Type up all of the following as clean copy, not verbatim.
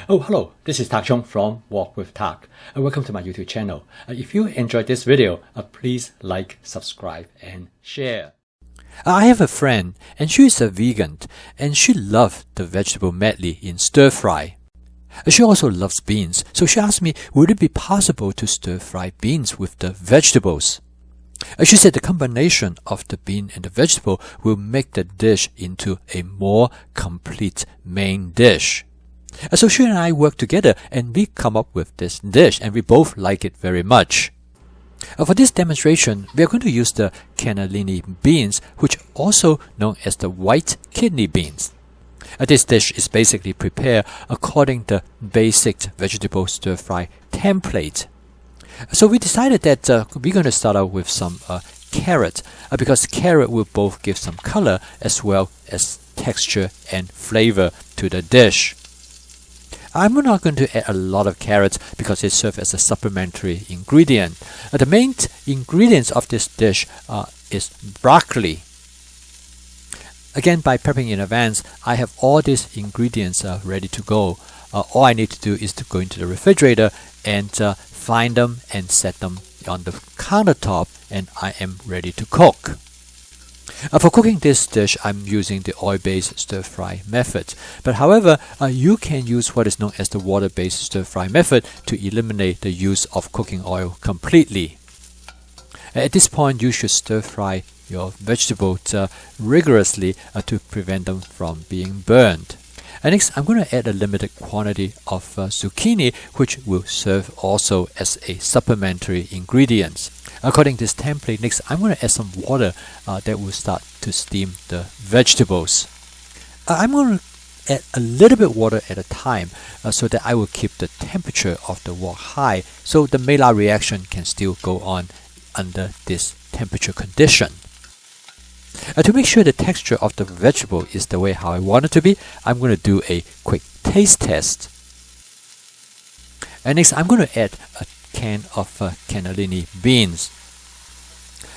Oh, hello, this is Tak Chung from Walk with Tak. Welcome to my YouTube channel. If you enjoyed this video, please like, subscribe, and share. I have a friend, and she is a vegan, and she loves the vegetable medley in stir fry. She also loves beans, so she asked me, would it be possible to stir fry beans with the vegetables? She said the combination of the bean and the vegetable will make the dish into a more complete main dish. So she and I work together and we come up with this dish, and we both like it very much. For this demonstration, we are going to use the Cannellini beans, which are also known as the white kidney beans. This dish is basically prepared according to the basic vegetable stir-fry template. So we decided that we're going to start out with some carrot, because carrot will both give some color as well as texture and flavor to the dish. I'm not going to add a lot of carrots because it serves as a supplementary ingredient. The main ingredients of this dish is broccoli. Again, by prepping in advance, I have all these ingredients ready to go. All I need to do is to go into the refrigerator and find them and set them on the countertop, and I am ready to cook. For cooking this dish, I'm using the oil-based stir-fry method. But however, you can use what is known as the water-based stir-fry method to eliminate the use of cooking oil completely. At this point, you should stir-fry your vegetables rigorously to prevent them from being burned. And next, I'm going to add a limited quantity of zucchini, which will serve also as a supplementary ingredient. According to this template, next I'm going to add some water that will start to steam the vegetables. I'm going to add a little bit water at a time so that I will keep the temperature of the wok high, so the Maillard reaction can still go on under this temperature condition. To make sure the texture of the vegetable is the way how I want it to be, I'm going to do a quick taste test. And next I'm going to add a can of Cannellini beans.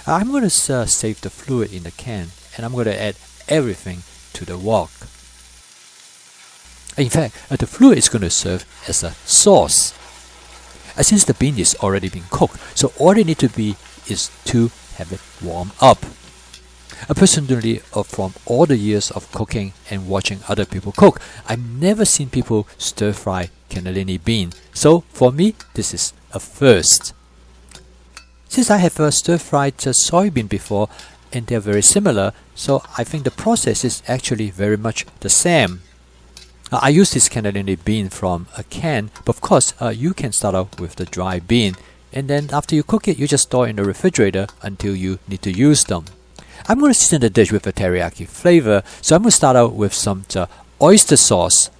I'm going to save the fluid in the can, and I'm going to add everything to the wok. In fact, the fluid is going to serve as a sauce. Since the bean is already been cooked, so all they need to be is to have it warm up. Personally, from all the years of cooking and watching other people cook, I've never seen people stir-fry Cannellini bean. So for me, this is a first. Since I have stir-fried soybean before, and they're very similar, so I think the process is actually very much the same. I use this Cannellini bean from a can, but of course you can start out with the dry bean, and then after you cook it, you just store it in the refrigerator until you need to use them. I'm going to season the dish with a teriyaki flavor, so I'm going to start out with some oyster sauce.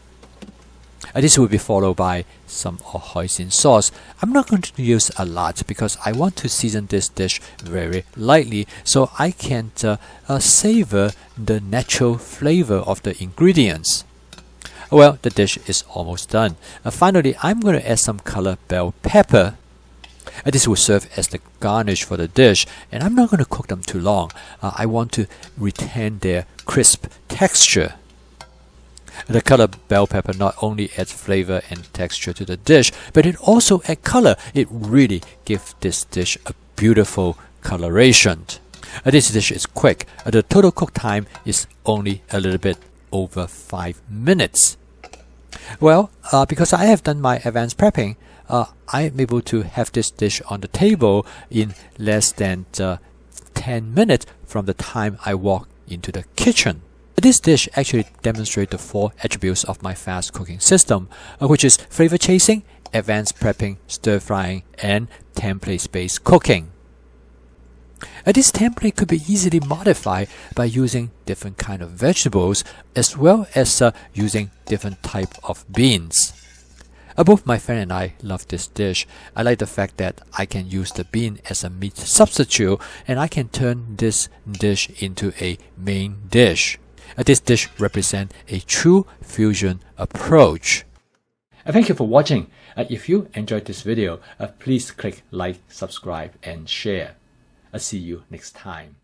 This will be followed by some hoisin sauce. I'm not going to use a lot because I want to season this dish very lightly so I can savor the natural flavor of the ingredients. Well, the dish is almost done. Finally, I'm going to add some colored bell pepper. This will serve as the garnish for the dish, and I'm not going to cook them too long. I want to retain their crisp texture. The colored bell pepper not only adds flavor and texture to the dish, but it also adds color. It really gives this dish a beautiful coloration. This dish is quick. The total cook time is only a little bit over 5 minutes. Well, because I have done my advanced prepping, I am able to have this dish on the table in less than 10 minutes from the time I walk into the kitchen. This dish actually demonstrates the 4 attributes of my fast cooking system, which is flavor chasing, advanced prepping, stir frying, and template-based cooking. This template could be easily modified by using different kind of vegetables as well as using different type of beans. Both my friend and I love this dish. I like the fact that I can use the bean as a meat substitute, and I can turn this dish into a main dish. This dish represents a true fusion approach. Thank you for watching. If you enjoyed this video, please click like, subscribe, and share. I'll see you next time.